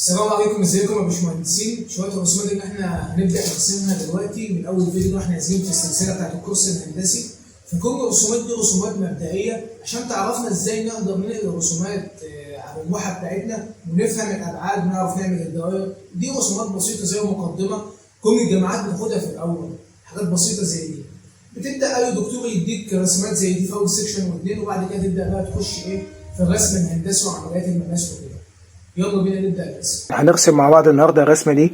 السلام عليكم، ازيكم يا باشمهندسين؟ شويه الرسومات اللي احنا هنبدا نرسمها دلوقتي من اول فيديو احنا نازلين في السلسله بتاعت الكورس الهندسي. فكل الرسومات دي رسومات مبدئيه عشان تعرفنا ازاي نقدر نقرا الرسومات على اللوحه بتاعتنا ونفهم الابعاد ونعرف نعمل الدوائر. دي رسومات بسيطه زي مقدمه كل الجامعات بتاخدها في الاول، حاجات بسيطه زي دي. بتبدا اي دكتور يديك رسمات زي دي في اول سيكشن واثنين، وبعد كده تبدا بقى تخش في الرسم الهندسي وعمليات المقاس وكده. يلا بينا نبدأ الرسم. هنرسم مع بعض النهارده الرسمة دي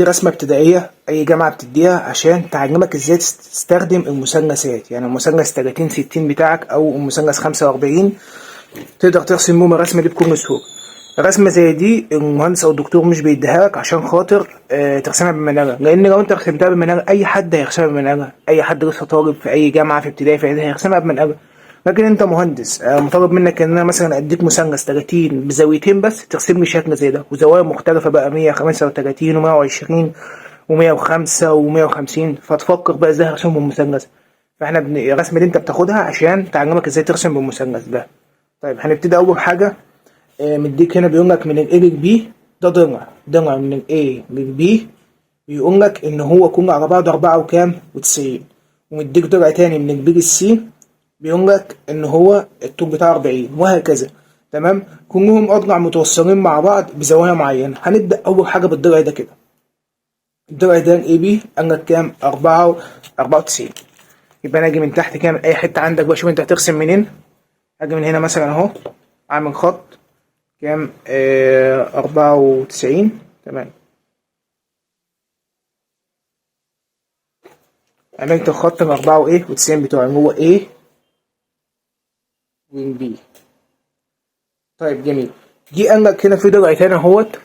رسمة ابتدائية أي جامعة بتديها عشان تعلمك ازاي تستخدم المثلثات، يعني المثلث 30 60 بتاعك أو المثلث 45 تقدر ترسم بهم الرسمة دي بكل سهولة. رسمة زي دي المهندس أو الدكتور مش بيديها لك عشان خاطر ترسمها بمنهجة، لأن لو أنت رسمتها بمنهجة أي حد هيرسمها بمنهجة، أي حد لسه طالب في أي جامعة في ابتدائي هيرسمها بمنهجة. لكن انت مهندس مطالب منك ان انا مثلا اديك مثلث 30 بزاويتين بس ترسم لي شكل زي ده وزوايا مختلفه بقى 135 و120 و105 و150، فتفكر بقى ازاي هرسم بالمثلث. فاحنا الرسمه دي انت بتاخدها عشان تعلمك ازاي ترسم بالمثلث ده. طيب هنبتدي اول حاجه. مديك هنا بيقول لك من الاي للبي ده ضلع من الاي للبي، بيقول لك ان هو كله على بعضه 4 وكام و90، ومديك ضلع تاني من البي للسي بيقول لك ان هو الطول بتاعه 40 وهكذا. تمام، كلهم اضلاع متوصلين مع بعض بزوايا معينه. هنبدا اول حاجه بالضلع ده كده. الضلع ده الاي بي قال لك كام؟ 94. يبقى انا اجي من تحت كام؟ اي حته عندك بقى، شوف انت هترسم منين. اجي من هنا مثلا اهو، اعمل خط كام؟ 94. تمام، عملت الخط ال 94 بتوعي هو A وين B. طيب جميل. جه قال لك هنا في ضلع تاني اهوت،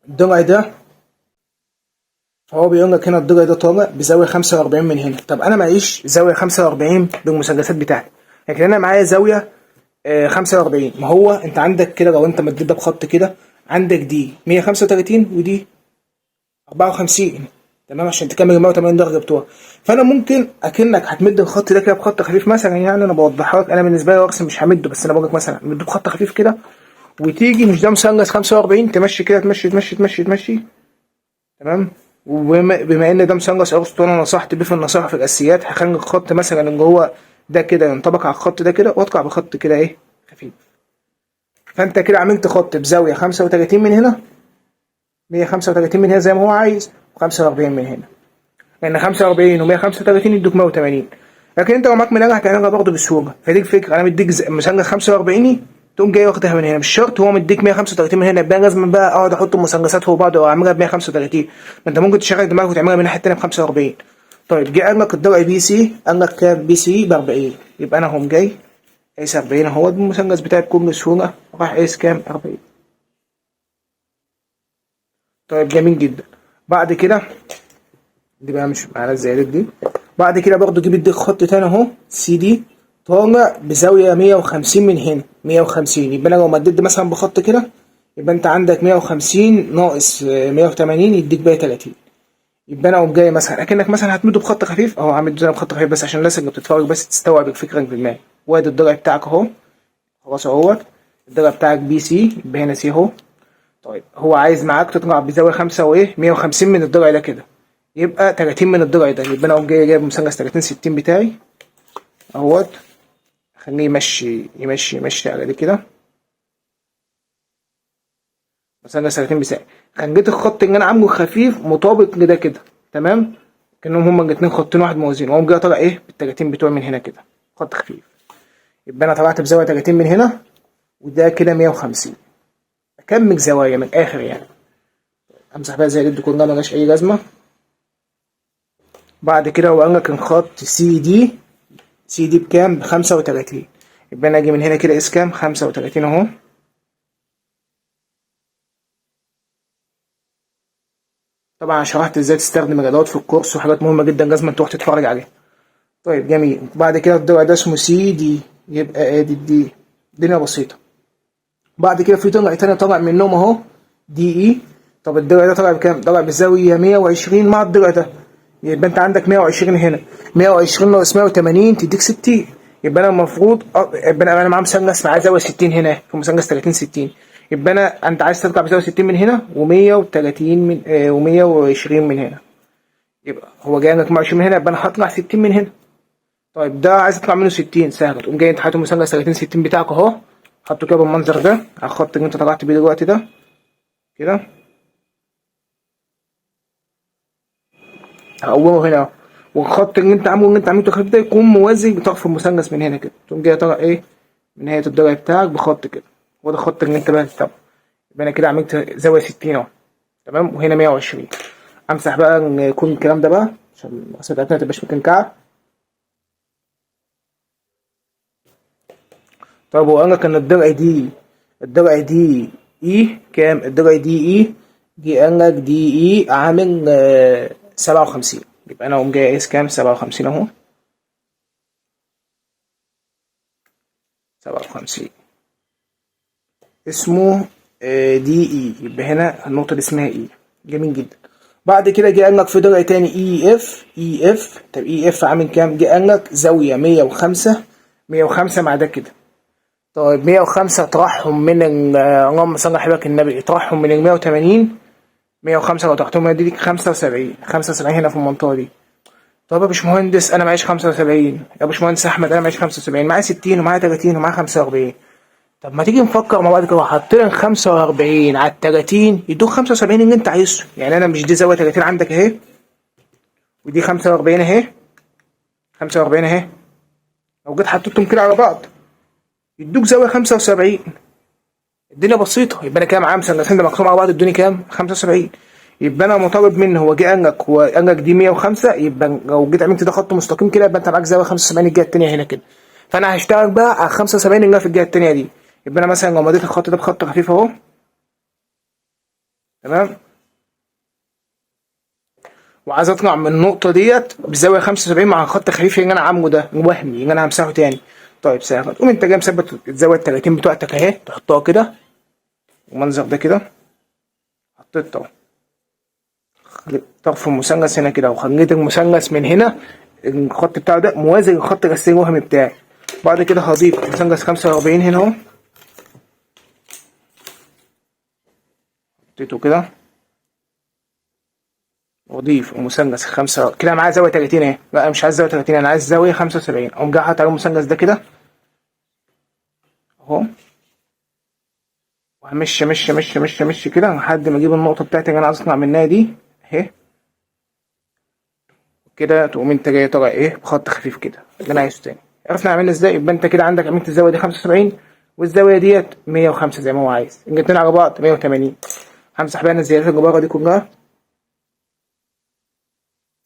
الضلع ده فهو بيقول لك هنا الضلع ده طالع بزاويه 45 من هنا. طب انا معيش زاويه 45 بالمثلثات بتاعتي، لكن انا معايا زاويه 45. ما هو انت عندك كده لو انت مديتها بخط كده، عندك دي 135 ودي 54. تمام، عشان تكمل ال 180 درجه بتوعك. فانا ممكن اكنك هتمد الخط ده كده بخط خفيف مثلا، يعني انا بوضحها لك. انا بالنسبه لي ارسم مش همده، بس انا بقول لك مثلا مده بخط خفيف كده، وتيجي مش ده مثلث 45 تمشي كده، تمشي. تمام، وبما ان ده مثلث ارسطو انا نصحت بيه في النصيحه في الاساسيات، هخلي الخط مثلا اللي هو ده كده ينطبق على الخط ده كده، واطلع بخط كده ايه خفيف. فانت كده عملت خط بزاويه 35 من هنا، 135 من هنا زي ما هو عايز، و45 من هنا، لان 45 و135 يدوك 180. لكن انت لو معاك منهج هتعملها برضه بسهوله. فدي الفكره، انا مديك مثلث 45 تقوم جاي واخدها من هنا. مش شرط هو مديك 135 من هنا يبقى لازم بقى اقعد احط المثلثات فوق بعض واعملها ب 135. ما انت ممكن تشغل دماغك وتعملها من الناحيه الثانيه ب 45. طيب جه قال لك الضلع بي سي، قال لك كام؟ بي سي ب 40. يبقى انا هقوم جاي قايس 40 اهو بالمثلث بتاعي بكل سهوله، راح قايس كام؟ 40. طيب جميل جدا. بعد كده دي بقى مش معانا الزيادات دي. بعد كده برضو جيب اديك خط تاني اهو سي دي طالع بزاويه 150 من هنا، 150. يبقى انا لو مديت مثلا بخط كده، يبقى انت عندك 150 ناقص 180 يديك بقى 30. يبقى انا اقوم جاي مثلا اكنك مثلا هتمده بخط خفيف اهو، عامل زي بخط خفيف بس عشان الناس اللي بتتفرج بس تستوعب الفكره في دماغي. وادي الضلع بتاعك اهو، خلاص اهوت الضلع بتاعك بي سي، يبقى هنا سي اهو. طيب هو عايز معاك تطلع بزاويه 5 وايه 150 من الضلع ده كده، يبقى 30 من الضلع ده. يبقى انا اقوم جاي جايب مثلث 30 60 بتاعي اهوت، خليه يمشي على دي كده، مثلث 30 بتاعي. خليت الخط اللي انا عامله خفيف مطابق لده كده، تمام، كانهم هما الاثنين خطين واحد موازين، واقوم جاي طالع ايه بال 30 بتوعي من هنا كده خط خفيف. يبقى انا طلعت بزاويه 30 من هنا، وده كده 150. اكمل زوايا من الاخر يعني. امسح بقى زي دي كلها ملهاش اي لازمه. بعد كده هو قال لك الخط سي دي بكام؟ ب 35. يبقى انا اجي من هنا كده اقيس كام؟ 35 اهو. طبعا شرحت ازاي تستخدم الادوات في الكورس وحاجات مهمه جدا لازم تروح تتفرج عليها. طيب جميل. بعد كده الضلع ده اسمه سي دي، يبقى ادي دي الدنيا بسيطه. بعد كده في ضلع تاني طالع منهم اهو دي اي. طب الضلع ده طالع بكام؟ طالع بزاويه 120 مع الضلع ده. يبقى انت عندك 120 هنا، 120 ناقص 180 تديك 60. يبقى انا المفروض يبقى انا معايا مثلث معاه زاويه 60 هنا في مثلث 30 60. يبقى انت عايز تطلع بزاويه 60 من هنا و130 من و120 من هنا. يبقى هو جاي لك 120 من هنا، يبقى انا هطلع 60 من هنا. طيب ده عايز تطلع منه 60 سهل، تقوم جاي انت حاطط مثلث 30 60 بتاعك اهو، حطه كده بالمنظر ده على الخط اللي انت طلعت بيه دلوقتي ده كده، هقومه هنا، والخط اللي انت عامله تخفيف ده يكون موازي لطرف المثلث من هنا كده، تقوم جاي طالع ايه من نهايه الضلع بتاعك بخط كده، وده الخط اللي انت بقى تتابعه. يبقى انا كده عملت زاويه 60 اهو تمام، وهنا 120. امسح بقى ان يكون الكلام ده بقى عشان المقاسات بتاعتنا ما تبقاش مكعكعه. طب هو قال لك ان الضلع دي اي كام؟ الضلع دي اي دي قال لك دي اي عامل 57. يبقى انا اقوم جاي قايس كام؟ 57 اهو، 57 اسمه دي اي. يبقى هنا النقطة اللي اسمها اي. جميل جدا. بعد كده جه قال لك في ضلع تاني اي اف. طب اي اف عامل كام؟ جه قال لك زاوية 105 مع ده كده. طيب 105 اطرحهم من اللهم صل على حبيبك النبي، اطرحهم من ال 180. 105 لو طرحتهم هيديك 75 هنا في المنطقة دي. طب يا باشمهندس انا معيش 75، يا باشمهندس احمد انا معيش 75، معايا 60 ومعايا 30 ومعايا 45. طب ما تيجي نفكر مع بعض كده، حطينا 45 على 30 يدوك 75 اللي انت عايزه. يعني انا مش دي زاويه 30 عندك اهي، ودي 45 اهي، 45 اهي، لو جيت حطيتهم كده على بعض يدوك زاويه 75. الدنيا بسيطه. يبقى انا كده معايا مثلثين ده مقسوم على بعض ادوني كام؟ 75. يبقى انا مطالب منه، هو جه قال لك دي 105، يبقى لو جيت عملت ده خط مستقيم كده يبقى انت معاك زاويه 75 الجهه الثانيه هنا كده. فانا هشتغل بقى على 75 اللي في الجهه الثانيه دي. يبقى انا مثلا لو مديت الخط ده بخط خفيف اهو تمام، وعايز اطلع من النقطه ديت بزاويه 75 مع الخط الخفيف اللي انا عامله ده وهمي اللي انا همسحه تاني. طيب سهل، تقوم انت جاي مثبت الزاويه 30 بتوعتك اهي، تحطها كده المنظر ده كده، حطيت اهو طرف المثلث هنا كده، وخليت المثلث من هنا الخط بتاعه ده موازي للخط الرسمي الوهمي بتاعي. بعد كده هضيف مثلث 45 هنا اهو، حطيته كده، واضيف المثلث 5 كده معايا زاويه 30 اهي. لا مش عايز زاويه 30، انا عايز زاويه 75. اقوم جاي حاطط على المثلث ده كده اهو، وهمشي مشي مشي مشي مشي كده لحد ما اجيب النقطه بتاعتي اللي انا عايز اطلع منها دي اهي كده. تقوم انت جاي طالع ايه بخط خفيف كده اللي انا عايزه تاني. عرفنا عملنا ازاي؟ يبقى انت كده عندك عملت الزاويه دي 75 والزاويه ديت 105 زي ما هو عايز، الاتنين على بعض 180. همسح بقى انا الزيادات اللي بره دي كلها.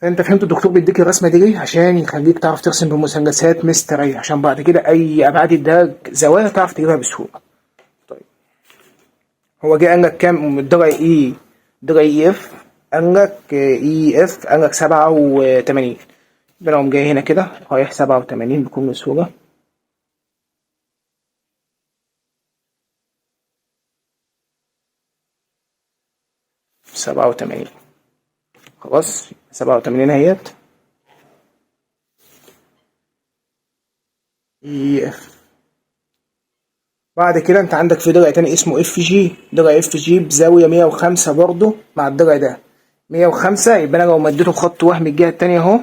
فانت فهمت الدكتور بيديك الرسمه دي ليه؟ عشان يخليك تعرف ترسم بمثلثات مستريح، عشان بعد كده اي ابعاد يديها زوايا تعرف تجيبها بسهوله. طيب هو جه قال لك كام الضلع اي؟ ضلع اي اف قال لك اي اف قال لك 87. يبقى انا جاي هنا كده رايح 87 بكل سهوله. خلاص 87 اهيت اي اف. بعد كده انت عندك في ضلع تاني اسمه اف جي. ضلع اف جي بزاويه 105 برضه مع الضلع ده 105. يبقى انا لو مديته خط وهمي الجهه التانيه اهو،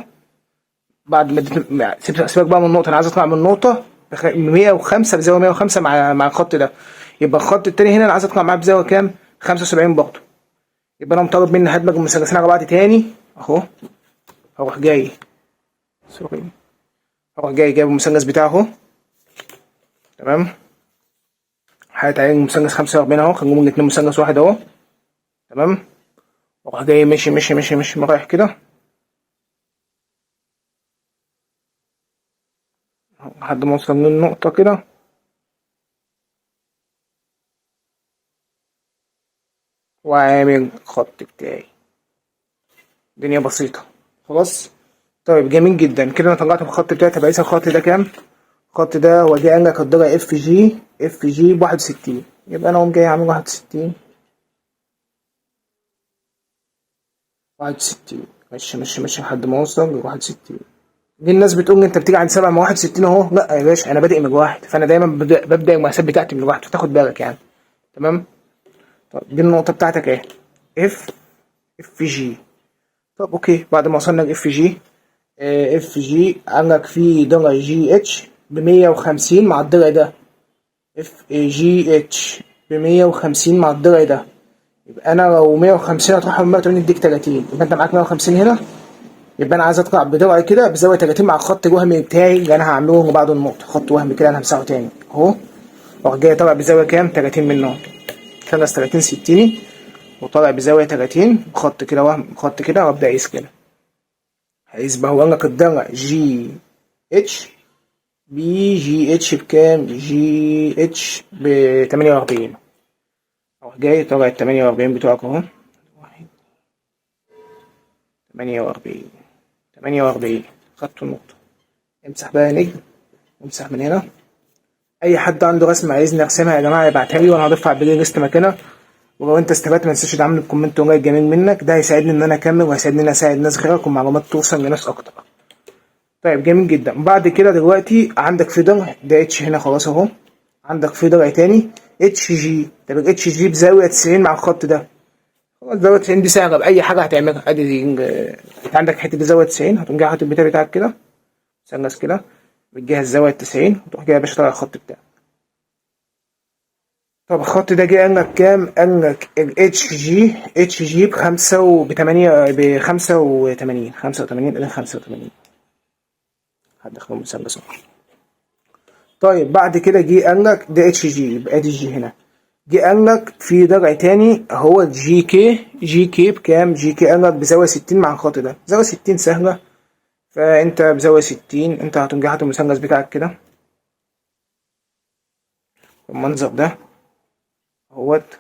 بعد ما سيبك بقى من النقطه، انا عايز اطلع من النقطه 105 بزاويه 105 مع الخط ده. يبقى الخط التاني هنا انا عايز اطلع معاه بزاويه كام؟ 75 برضه. يبقى انا مطالب مني هدمج المثلثين على بعض تاني اهو. هروح جاي جايب المثلث بتاعه اهو تمام، حاطط عليه المثلث 45 اهو، خليهم الاتنين مثلث واحد اهو تمام. واروح جاي ماشي ماشي ماشي ماشي رايح كده لحد ما اوصل للنقطة كده، وعامل خط بتاعي. الدنيا بسيطة خلاص. طيب جميل جدا كده، انا طلعت الخط بتاعي. طب قيس الخط ده كام؟ الخط ده هو جه قال لك الضلع اف جي ب 61. يبقى انا اقوم جاي عامل 61 ماشي ماشي ماشي لحد ما اوصل ل 61. دي الناس بتقول لي انت بتيجي عند 7 مع 61 اهو. لا يا باشا انا بادئ من واحد، فانا دايما ببدا المقاسات بتاعتي من واحد، فتاخد بالك يعني. تمام. طب دي النقطة بتاعتك ايه؟ اف جي. طب اوكي، بعد ما وصلنا لاف جي، اف جي عندك في ضلع جي اتش ب 150 مع الضلع ده. اف جي اتش ب 150 مع الضلع ده. يبقى انا لو 150 هتروح من 180 يديك 30، يبقى انت معاك 150 هنا. يبقى انا عايز اطلع بضلع كده بزاويه 30 مع الخط الوهمي بتاعي اللي انا هعمله بعد النقطه. خط وهمي كده انا همسحه تاني اهو، واروح جاي طالع بزاويه كام؟ 30 من النقطه. خلص 30 60 وطالع بزاويه 30 خط كده وهم خط كده، وابدا اقيس كده. هقيس بقى هو لك الضلع جي اتش جي اتش بكام؟ جي اتش ب 48. اروح جاي طالع ال 48 بتوعك اهو. 48 خدت النقطة. امسح بقى نجم وامسح من هنا. اي حد عنده رسمة عايزني ارسمها يا جماعة يبعتها لي وانا هضيفها على البلاي ليست مكانها. ولو انت استفدت ما تنساش تدعمني بكومنت ولايك جميل منك، ده هيساعدني ان انا اكمل وهيساعدني ان انا اساعد ناس غيرك والمعلومات توصل لناس اكتر. طيب جميل جدا. بعد كده دلوقتي عندك في ضلع ده اتش هنا خلاص اهو. عندك في ضلع تاني اتش جي. طب الاتش جي بزاوية 90 مع الخط ده. خلاص زاوية 90 دي سهلة بأي حاجة هتعملها. ادي انت عندك حتة بزاوية 90 هتقوم جاي حاطط البتاع بتاعك كده مثلث كده بتجهز الزاوية 90 وتروح جاي يا باشا طالع الخط بتاعك. طب الخط ده جه قال لك كام؟ قال لك ال اتش جي بخمسة بخمسة وتمانين إلى 85. هدخله مثلث اهو. طيب بعد كده جه قال لك ده اتش جي، يبقى دي جي هنا. جه قال لك في درع تاني هو جي كي بكام؟ جي كي قال لك بزاوية 60 مع الخط ده. زاوية 60 سهلة، فانت بزاوية 60 انت هتقوم جاي حاطط المثلث بتاعك كده بالمنظر ده اهوت.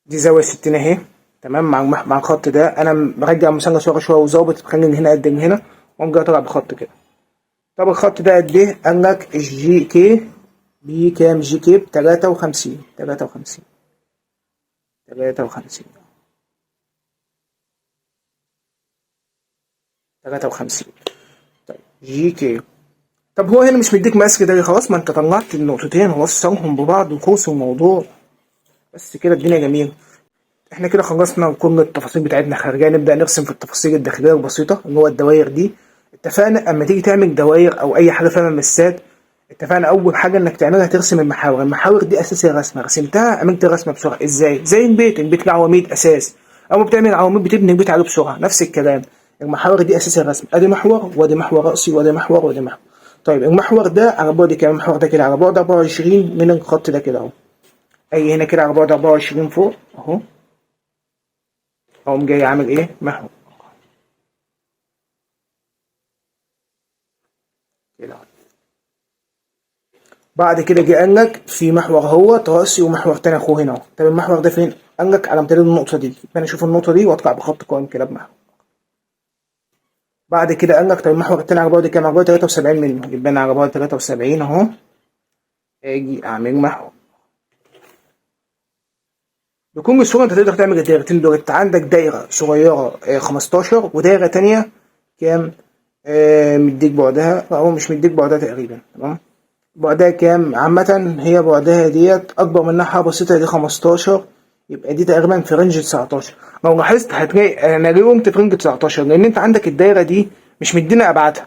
دي زاوية 60 اهي تمام مع الخط ده. انا برجع المثلث ورا شوية وظابط بخلي من هنا قد من هنا واقوم جاي طالع بخط كده. طب الخط ده قد ايه؟ قال لك الجي كي بكام؟ جي كي ب 53. طيب جي كي. طب هو هنا مش مديك مقاس كده خلاص، ما انت طلعت النقطتين ووصلهم ببعض وخلص الموضوع. بس كده الدنيا جميلة. احنا كده خلصنا كل التفاصيل بتاعتنا خارجية. نبدأ نرسم في التفاصيل الداخلية البسيطة اللي هو الدوائر دي. اتفقنا اما تيجي تعمل دوائر او اي حاجة فيها ممسات، اتفقنا اول حاجة انك تعملها ترسم المحاور. المحاور دي اساس الرسمة. رسمتها عملت الرسمة بسرعة. ازاي؟ زي البيت له عواميد اساس. اول ما بتعمل عواميد بتبني البيت عليه بسرعة. نفس الكلام المحاور دي اساس الرسم. ادي محور وادي محور رأسي وادي محور وادي محور. طيب المحور ده على بعد كام؟ المحور ده كده على بعد 24 من الخط ده كده اهو. اي هنا كده على بعد 24 فوق اهو. اقوم جاي عامل ايه؟ محور كده. بعد كده جه قال لك في محور هو راسي ومحور تاني اخوه هنا اهو. طب المحور ده فين؟ قال لك على امتداد النقطه دي. يبقى انا اشوف النقطه دي واطلع بخط قائم كده بمحور. بعد كده قال لك طب المحور التاني على بعد كام؟ على بعد 73 منه. يبقى انا على بعد 73 اهو. اجي اعمل محور. بكل سهوله انت تقدر تعمل الدايرتين دول. انت عندك دايره صغيره 15 ودايره تانيه كام؟ مديك بعدها، هو مش مديك بعدها تقريبا. تمام. بعدها كام؟ عامة هي بعدها ديت أكبر منها حاجة بسيطة، دي 15. يبقى دي تقريبا في رينج 19. لو لاحظت هتلاقي أنا ليه قمت في رينج 19؟ لأن أنت عندك الدايرة دي مش مدينا أبعادها.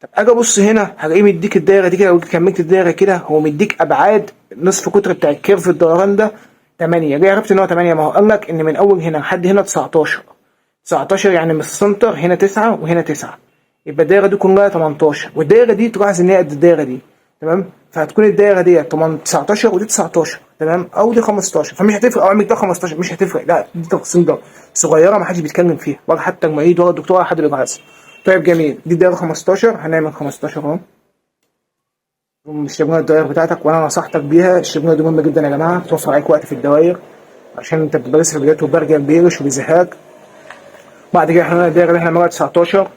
طب أجي أبص هنا هلاقيه مديك الدايرة دي كده. لو كملت الدايرة كده هو مديك أبعاد نصف قطر بتاع الكيرف الدوران ده 8. ليه عرفت إن هو 8؟ ما هو قال لك إن من أول هنا لحد هنا 19. يعني من السنتر هنا 9 وهنا 9. يبقى الدايرة دي كلها 18. والدايرة دي تلاحظ إن هي قد الدايرة دي. تمام. فهتكون الدايره دي 19 ودي 19 تمام، او دي 15. فمش هتفرق. او اعمل ده 15 مش هتفرق. لا دي تفاصيل ده صغيره ما حدش بيتكلم فيها ولا حتى المعيد ولا الدكتور ولا حد بيجهز. طيب جميل. دي الدايره 15. هنعمل 15 اهو. الشبكه الدوائر بتاعتك وانا نصحتك بيها. الشبكه دي مهمه جدا يا جماعه، بتوفر عليك وقت في الدوائر عشان انت بتبقى لسه في بدايه والبرجل بيرش وبيزهقك. بعد كده احنا الدايره اللي احنا عملناها 19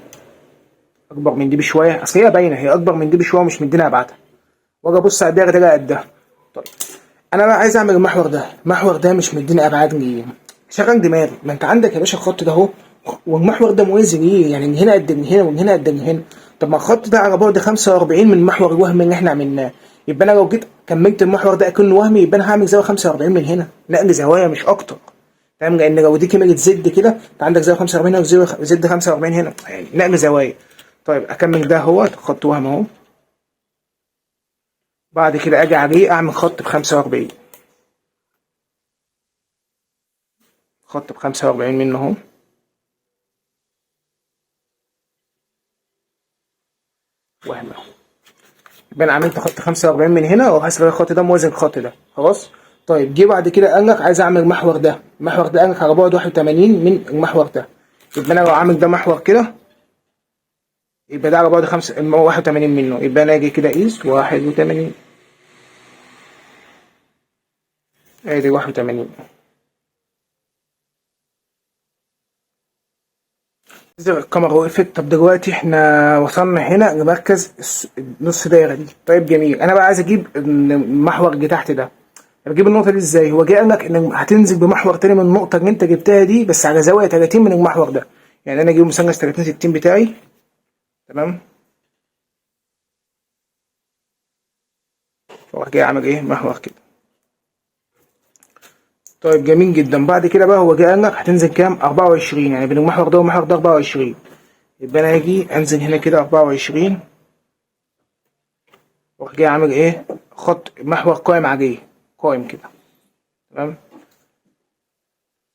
اكبر من دي بشويه. اصل هي باينه هي اكبر من دي بشويه ومش مدينا ابعادها. واجي ابص على الدايره ده قدها. طيب انا بقى عايز اعمل المحور ده. المحور ده مش مديني ابعاد ليه؟ شغل دماغي. ما انت عندك يا باشا الخط ده اهو والمحور ده موازي ليه؟ يعني من هنا قد من هنا ومن هنا قد من هنا. طب ما الخط ده على بعد 45 من المحور الوهمي اللي احنا عملناه. يبقى انا لو جيت كملت المحور ده اكنه وهمي يبقى انا هعمل زاويه 45 من هنا، نقل زوايا مش اكتر. تمام، لان لو دي كاميرا زد كده انت عندك زاويه 45 هنا وزاويه زد 45 هنا، يعني نقل زوايا. طيب اكمل ده اهو خط وهم اهو. بعد كده اجي عليه اعمل خط ب 45، خط ب 45 منه اهو. وهم اهو. يبقى انا عملت خط 45 من هنا وهسيب الخط ده موازن الخط ده خلاص. طيب جه بعد كده قال لك عايز اعمل المحور ده، المحور ده قال لك على بعد 81 من المحور ده. يبقى انا لو عامل ده محور كده يبقى ده على بعد 81 منه، يبقى انا اجي كده اقيس 81 ادي 81. الكاميرا وقفت. طب دلوقتي احنا وصلنا هنا لمركز نص دايره دي. طيب جميل، انا بقى عايز اجيب المحور اللي تحت ده. بجيب النقطه دي ازاي؟ هو جاي قال لك ان هتنزل بمحور تاني من النقطه اللي انت جبتها دي بس على زاويه 30 من المحور ده. يعني انا اجيب مثلث 30 60 بتاعي، تمام، واروح جاي اعمل ايه محور كده. طيب جميل جدا. بعد كده بقى هو جاي قال لك هتنزل كام؟ 24، يعني بين المحور ده والمحور ده 24. يبقى انا هاجي انزل هنا كده 24 واروح جاي اعمل ايه؟ خط محور قائم عليه، قائم كده، تمام.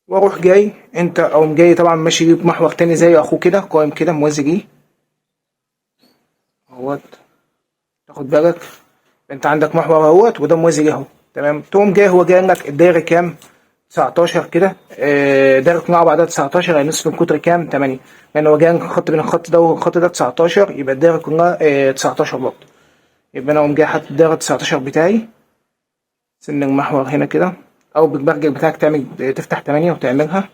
واروح جاي انت او جاي طبعا ماشي بمحور تاني زي اخوه كده قائم كده موازي ليه اهوت. تاخد بالك انت عندك محور اهوت وده موازي ليه اهو، تمام. تقوم جاي هو جاي لك الدايره كام؟ 19 كده. دايره مع بعضها 19 يعني نصف القطر كام؟ 8. لان هو جاي خط بين الخط ده والخط ده 19 يبقى الدايره كلها 19 برضه. يبقى انا اقوم جاي حاطط الدايره 19 بتاعي سن المحور هنا كده، او بالبرجر بتاعك تعمل تفتح 8 وتعملها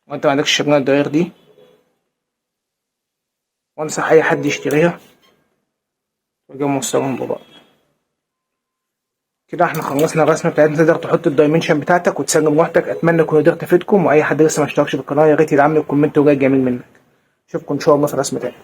وانت ما عندكش شبكه الدوائر دي، وانصح اي حد يشتريها ويجي موصلهم ببعض كده. احنا خلصنا الرسمه بتاعتنا. تقدر تحط الدايمنشن بتاعتك وتسلم لوحدك. اتمنى اكون قدرت افيدكم، واي حد لسه ما اشتركش في القناه يا ريت يدعمني بكومنت وجاي جميل منك. اشوفكم ان شاء الله في رسمه تانيه.